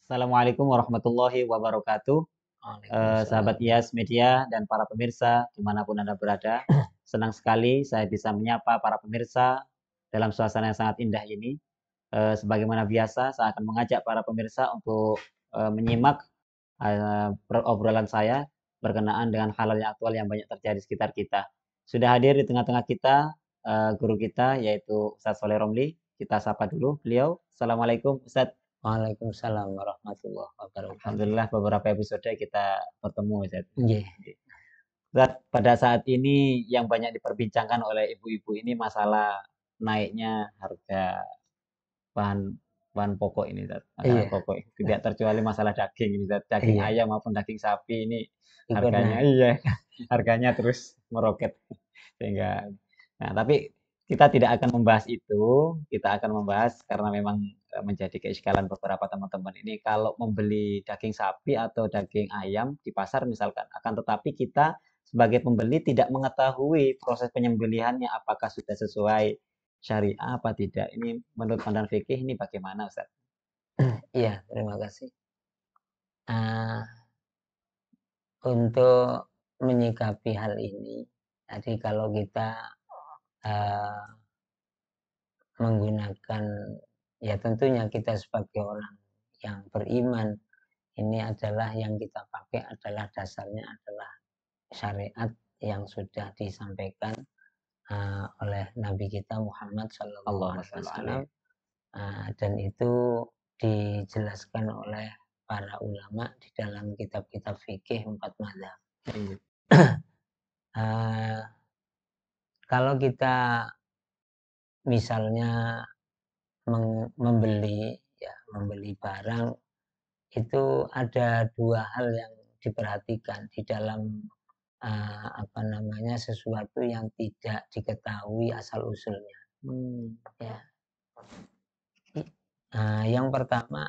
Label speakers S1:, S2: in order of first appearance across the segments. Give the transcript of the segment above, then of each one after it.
S1: Assalamualaikum warahmatullahi wabarakatuh. Sahabat
S2: Waalaikumsalam.
S1: IAS Media dan para pemirsa dimanapun Anda berada. Senang sekali saya bisa menyapa para pemirsa dalam suasana yang sangat indah ini. Sebagaimana biasa, saya akan mengajak para pemirsa untuk menyimak obrolan saya berkenaan dengan hal-hal yang aktual yang banyak terjadi di sekitar kita. Sudah hadir di tengah-tengah kita guru kita yaitu Ustadz Soleh Romli. Kita sapa dulu beliau. Assalamualaikum Ustadz.
S2: Waalaikumsalam warahmatullahi wabarakatuh.
S1: Alhamdulillah beberapa episode kita bertemu Ustaz.
S2: Nggih.
S1: Ustaz, pada saat ini yang banyak diperbincangkan oleh ibu-ibu ini masalah naiknya harga bahan bahan pokok ini Ustaz. Makanan
S2: Iya,
S1: pokok tidak terkecuali masalah daging ini Ustaz. Daging
S2: iya,
S1: ayam maupun daging sapi ini
S2: ikut
S1: harganya
S2: naik.
S1: iya harganya terus meroket sehingga nah tapi kita tidak akan membahas itu, kita akan membahas karena memang menjadi keisikalan beberapa teman-teman ini kalau membeli daging sapi atau daging ayam di pasar misalkan, akan tetapi kita sebagai pembeli tidak mengetahui proses penyembelihannya apakah sudah sesuai syariah apa tidak. Ini menurut pandangan fikih ini bagaimana Ustaz?
S2: Iya, terima kasih. Ah, untuk menyikapi hal ini, jadi kalau kita ah, menggunakan, ya tentunya kita sebagai orang yang beriman, ini adalah yang kita pakai adalah dasarnya adalah syariat yang sudah disampaikan oleh Nabi kita Muhammad Shallallahu
S1: Allahumma
S2: Alaihi
S1: sholli
S2: Wasallam,
S1: alaih.
S2: dan itu dijelaskan oleh para ulama di dalam kitab-kitab fikih empat mazhab.
S1: Iya.
S2: Uh, kalau kita misalnya membeli barang, itu ada dua hal yang diperhatikan di dalam apa namanya, sesuatu yang tidak diketahui asal usulnya. Ya. Yang pertama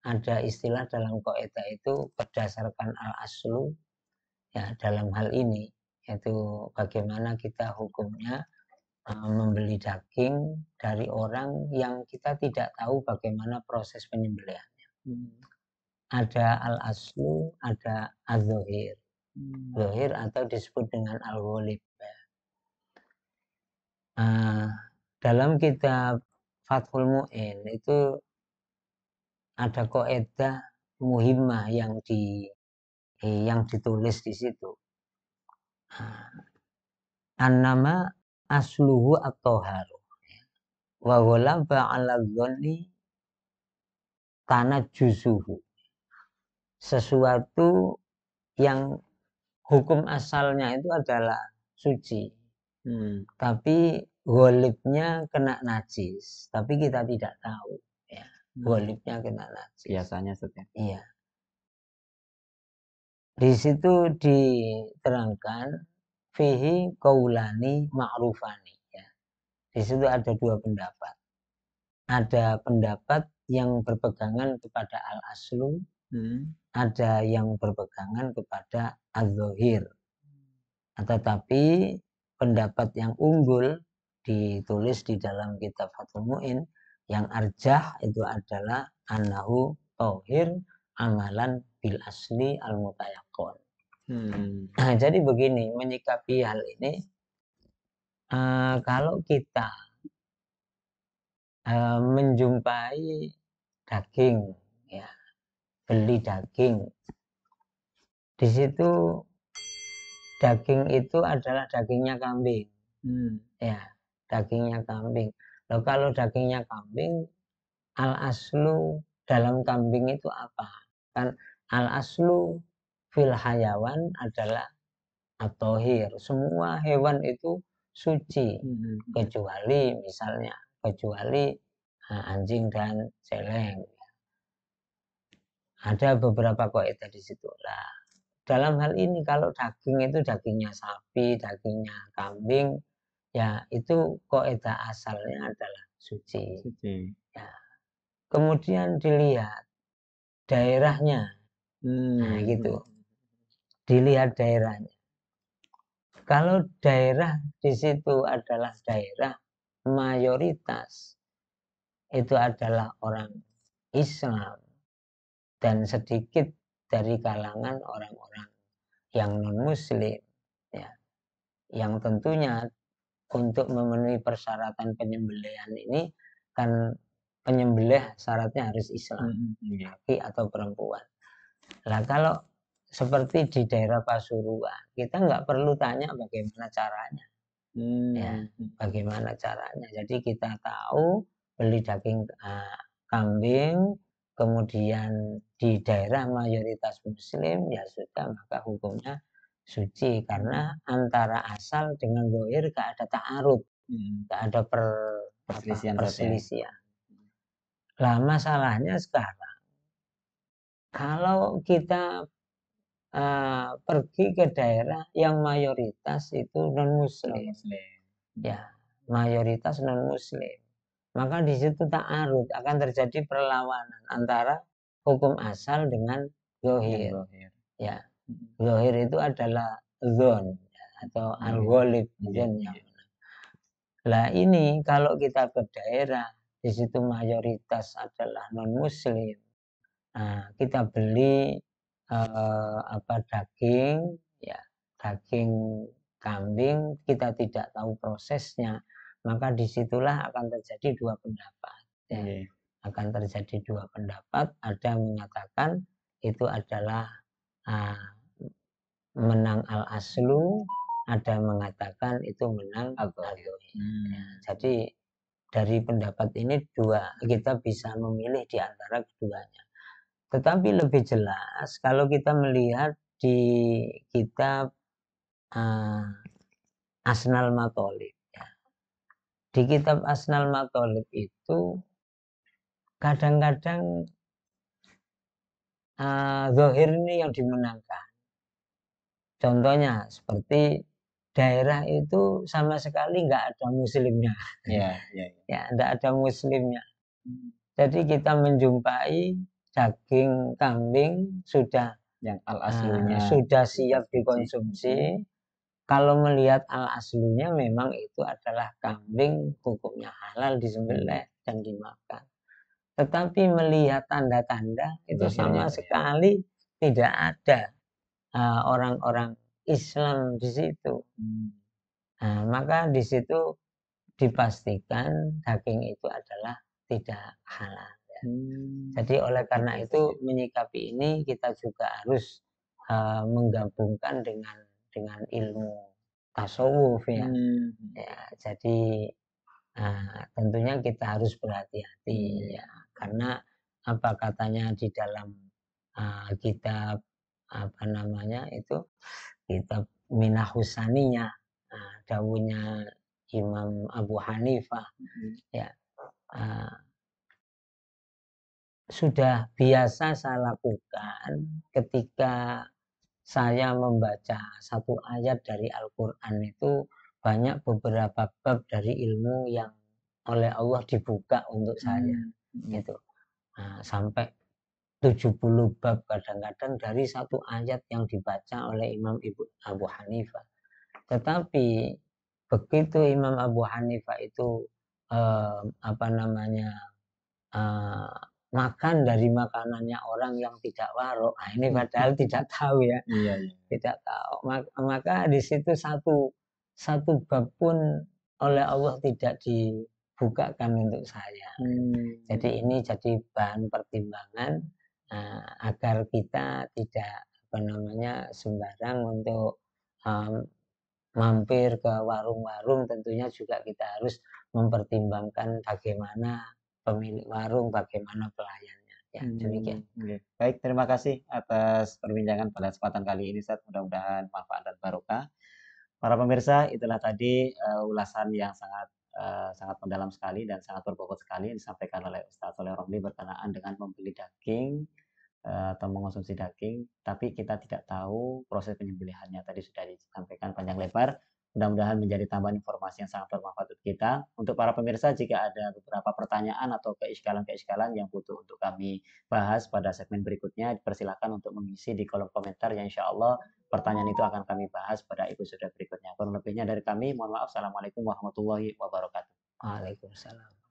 S2: ada istilah dalam kaidah itu berdasarkan al-aslu, ya dalam hal ini yaitu bagaimana kita hukumnya membeli daging dari orang yang kita tidak tahu bagaimana proses penyembelihannya. Ada al-aslu, ada az-zohir. Zohir atau disebut dengan al-ghalib. Dalam kitab Fathul Mu'in itu ada kaidah muhimmah yang ditulis di situ. Annama asluhu at-toharu wa ghalaba 'ala dzanni tanajjusuhu. Sesuatu yang hukum asalnya itu adalah suci, tapi ghalibnya kena najis, tapi kita tidak tahu ya. Ghalibnya kena najis.
S1: Biasanya Ustaz ya.
S2: Iya. Di situ diterangkan fihi qaulani ma'rufani ya. Di situ ada dua pendapat. Ada pendapat yang berpegangan kepada al-aslu, ada yang berpegangan kepada az-zohir. Tetapi pendapat yang unggul ditulis di dalam kitab Fathul Mu'in, yang arjah itu adalah annahu tohir amalan bil asli al mutayaqqon. Nah, jadi begini, menyikapi hal ini, kalau kita menjumpai daging, ya beli daging, di situ daging itu adalah dagingnya kambing, ya dagingnya kambing. Loh, kalau dagingnya kambing, al aslu dalam kambing itu apa? Kan al aslu fil hayawan adalah at-tohir. Semua hewan itu suci, kecuali misalnya anjing dan celeng. Ada beberapa kaidah di situ lah. Dalam hal ini kalau daging itu dagingnya sapi, dagingnya kambing, ya itu kaidah asalnya adalah suci. Ya. Kemudian dilihat daerahnya, nah gitu. Dilihat daerahnya. Kalau daerah di situ adalah daerah mayoritas itu adalah orang Islam dan sedikit dari kalangan orang-orang yang non-muslim, ya, yang tentunya untuk memenuhi persyaratan penyembelihan ini kan penyembelih syaratnya harus Islam,
S1: Iya.
S2: laki atau perempuan. Nah, kalau seperti di daerah Pasuruan, kita nggak perlu tanya bagaimana caranya, ya, bagaimana caranya. Jadi kita tahu beli daging kambing, kemudian di daerah mayoritas Muslim, ya sudah, maka hukumnya suci karena antara asal dengan dohir gak ada ta'arud, gak ada perselisihan. Lah masalahnya sekarang kalau kita pergi ke daerah yang mayoritas itu non muslim, ya, mayoritas non muslim, maka di situ ta'arud, akan terjadi perlawanan antara hukum asal dengan zohir, ya. Zohir itu adalah zon, ya, atau al-ghalib, zon yang. Lah ini kalau kita ke daerah di situ mayoritas adalah non muslim, nah, kita beli daging, ya, daging kambing, kita tidak tahu prosesnya, maka disitulah akan terjadi dua pendapat, ya. Akan terjadi dua pendapat, ada yang mengatakan itu adalah menang al aslu, ada yang mengatakan itu menang al-dhahir. Ya, jadi dari pendapat ini dua, kita bisa memilih di antara keduanya. Tetapi lebih jelas kalau kita melihat di kitab Asnal Matolib, ya. Di kitab Asnal Matolib itu kadang-kadang zahir ini yang dimenangkan. Contohnya seperti daerah itu sama sekali nggak ada muslimnya, ya, nggak ada muslimnya. Jadi kita menjumpai daging kambing sudah
S1: yang al aslunya
S2: sudah siap dikonsumsi. Kalau melihat al aslunya memang itu adalah kambing, hukumnya halal disembelih dan dimakan. Tetapi melihat tanda-tanda itu sama sekali tidak ada orang-orang Islam di situ. Nah, maka di situ dipastikan daging itu adalah tidak halal. Ya. Jadi oleh karena itu menyikapi ini kita juga harus menggabungkan dengan ilmu tasawuf, ya. Ya, jadi tentunya kita harus berhati-hati, ya, karena apa katanya di dalam kitab apa namanya itu kitab Minah Husaniyah, dawuhnya Imam Abu Hanifah, ya, sudah biasa saya lakukan ketika saya membaca satu ayat dari Al-Quran itu banyak beberapa bab dari ilmu yang oleh Allah dibuka untuk saya, gitu. Sampai 70 bab kadang-kadang dari satu ayat yang dibaca oleh Imam Abu Hanifah. Tetapi begitu Imam Abu Hanifah itu makan dari makanannya orang yang tidak warok, ini padahal tidak tahu, ya, tidak tahu, maka di situ satu bab pun oleh Allah tidak dibukakan untuk saya. Jadi ini jadi bahan pertimbangan agar kita tidak sembarang untuk mampir ke warung-warung. Tentunya juga kita harus mempertimbangkan bagaimana pemilik warung, bagaimana pelayannya. Ya, demikian.
S1: Baik, terima kasih atas perbincangan pada kesempatan kali ini, Ustaz. Mudah-mudahan manfaat dan barokah. Para pemirsa, itulah tadi ulasan yang sangat mendalam sekali dan sangat berbobot sekali yang disampaikan oleh Ustaz Sholeh Romli berkenaan dengan membeli daging atau mengonsumsi daging, tapi kita tidak tahu proses penyembelihannya. Tadi sudah disampaikan panjang lebar. Mudah-mudahan menjadi tambahan informasi yang sangat bermanfaat untuk kita. Untuk para pemirsa, jika ada beberapa pertanyaan atau keiskalan-keiskalan yang butuh untuk kami bahas pada segmen berikutnya, dipersilakan untuk mengisi di kolom komentar yang insya Allah pertanyaan itu akan kami bahas pada episode berikutnya. Kurang lebihnya dari kami, mohon maaf. Assalamualaikum warahmatullahi wabarakatuh.
S2: Waalaikumsalam.